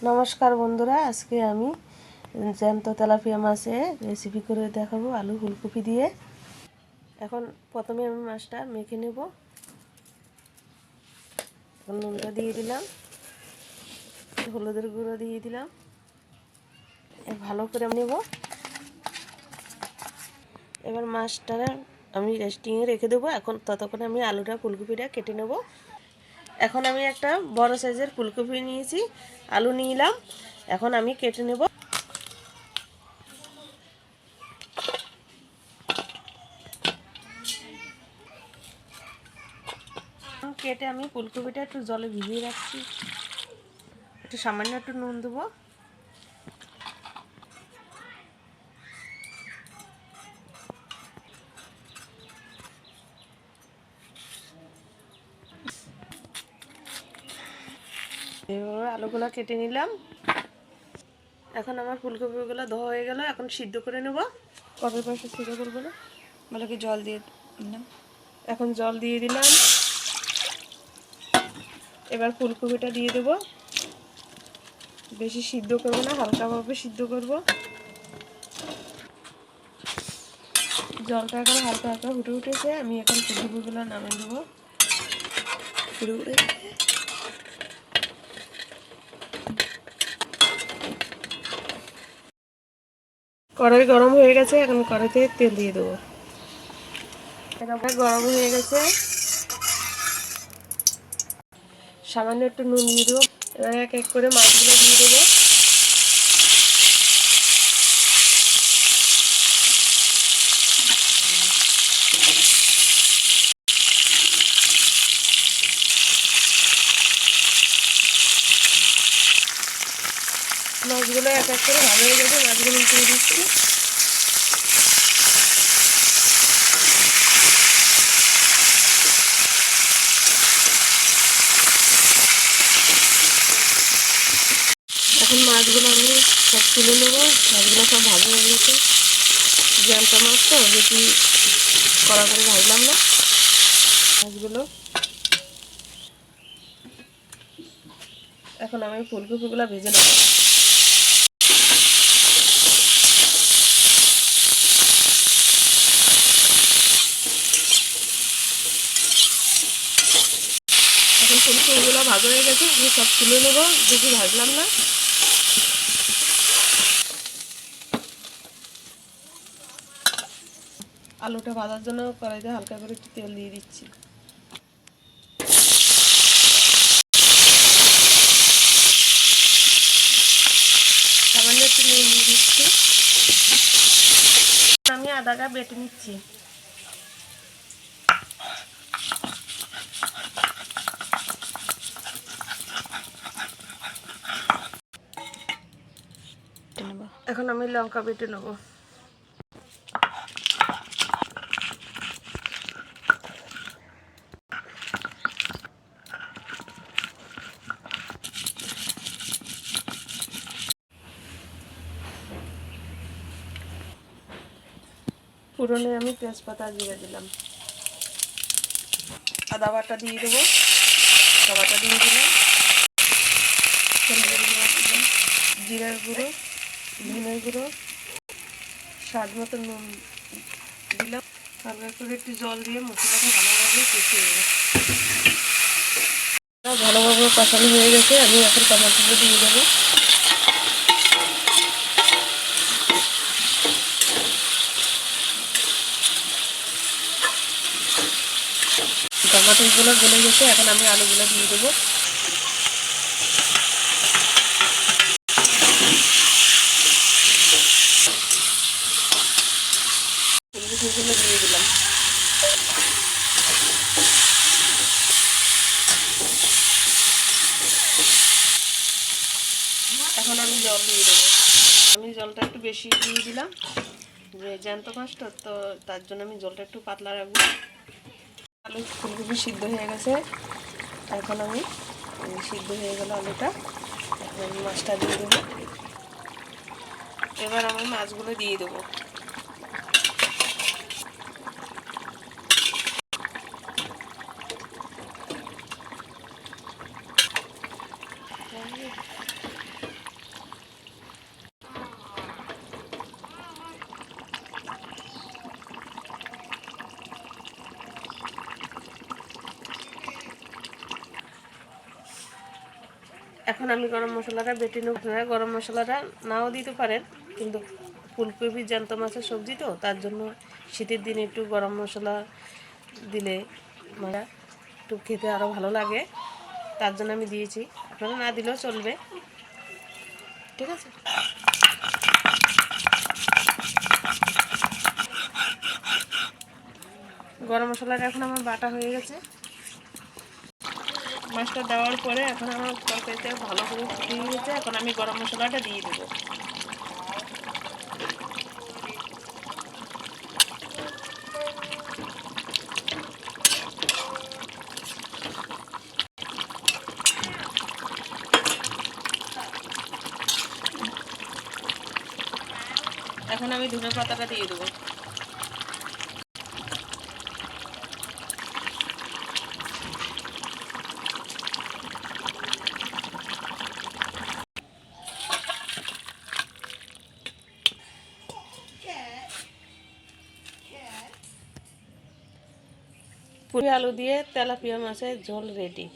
নমস্কার বন্ধুরা, আজকে আমি জ্যান্ত তেলাপিয়া মাছের রেসিপি করে দেখাবো আলু ফুলকপি দিয়ে। এখন প্রথমে আমি মাছটা মেখে নেব। এখন নুনটা দিয়ে দিলাম, হলুদের গুঁড়ো দিয়ে দিলাম, ভালো করে নেব। এবার মাছটা আমি রেস্টিংয়ে রেখে দেবো। এখন ততক্ষণে আমি আলুটা ফুলকপিটা কেটে নেব। এখন আমি একটা বড় সাইজের ফুলকপি নিয়েছি, আলু নিলাম, এখন আমি কেটে নেব। কেটে আমি ফুলকপিটা একটু জলে ভিজিয়ে রাখছি, একটু সামান্য একটু নুন দেবো। এভাবে আলুগুলো কেটে নিলাম। এখন আমার ফুলকপিগুলো ধোয়া হয়ে গেল, এখন সিদ্ধ করে নেব। কবের পাশে সিদ্ধ করবো না, ভালো করে জল দিয়ে দিলাম। এখন জল দিয়ে দিলাম। এবার ফুলকপিটা দিয়ে দেব। বেশি সিদ্ধ করবো না, হালকাভাবে সিদ্ধ করব। জলটা এখন হালকা হালকা ফুটে উঠেছে, আমি এখন ফুলকপিগুলো নামিয়ে দেবো। কড়াই গরম হয়ে গেছে, এখন কড়াইতে তেল দিয়ে দেবো। গরম হয়ে গেছে, সামান্য একটু নুন দিয়ে দেবো। এবার এক এক করে মাছগুলো দিয়ে দেবো। মাছগুলো এক এক করে ভালো হয়ে গেছে, মাছগুলো দিয়ে দিচ্ছি। এখন মাছগুলো আমি সব তুলে নেবো। মাছগুলো সব ভালো হয়ে গেছে। জ্যান্ত মাছ তো বেশি কড়া করে ভাজলাম না। মাছগুলো এখন আমি ফুলকপিগুলো ভেজে নেব। এখন ফুলকপিগুলো ভাজা হয়ে গেছে, আমি সব তুলে নেবো, বেশি ভাজলাম না। আলুটা ভাজার জন্য কড়াইতে হালকা করে একটু তেল দিয়ে দিচ্ছি। সামান্য একটু নুন দিয়ে দিচ্ছি। আমি আদাটা বেটে নিচ্ছি। এখন আমি লঙ্কা বেটে নেবো। পুরনে আমি তেজপাতা জিরে দিলাম, আদা বাটা দিয়ে দেবো, টমাটো দিয়ে দিলাম, জিরার গুঁড়ো, ধনের গুঁড়ো, স্বাদ মতো নুন দিলাম। হালকা করে একটু জল দিয়ে মশলাটা ভালোভাবে কষিয়ে নেব। ভালোভাবে কষানো হয়ে গেছে, আমি এখন টমেটোটা দিয়ে দেবো। টমেটোগুলো গলে গেছে, এখন আমি আলুগুলো দিয়ে দেবো। ফুলকপিগুলো দিয়ে দিলাম। এখন আমি জল দিয়ে দেবো। আমি জলটা একটু বেশি দিয়ে দিলাম, যে জ্যান্ত মাছটা তো তার জন্য আমি জলটা একটু পাতলা রাখবো। আলু ফুলকপি সিদ্ধ হয়ে গেছে, এখন আমি সিদ্ধ হয়ে গেল আলুটা, এখন আমি মাছটা দিয়ে দেবো। এবার আমি মাছগুলো দিয়ে দেবো। এখন আমি গরম মশলাটা বেটে নেব। আপনারা গরম মশলাটা নাও দিতে পারেন, কিন্তু ফুলকপি জ্যান্ত মাছের সবজি তো, তার জন্য শীতের দিনে একটু গরম মশলা দিলে মানে একটু খেতে আরও ভালো লাগে, তার জন্য আমি দিয়েছি। আপনারা না দিলেও চলবে, ঠিক আছে। গরম মশলাটা এখন আমার বাটা হয়ে গেছে। মাছটা দেওয়ার পরে এখন আমার তরকারিতে ভালো করে ফুটিয়ে গেছে। এখন আমি গরম মশলাটা দিয়ে দেবো। এখন আমি ধনে পাতাটা দিয়ে দেবো। পুরি আলু দিয়ে তেলাপিয়া মাছের ঝোল রেডি।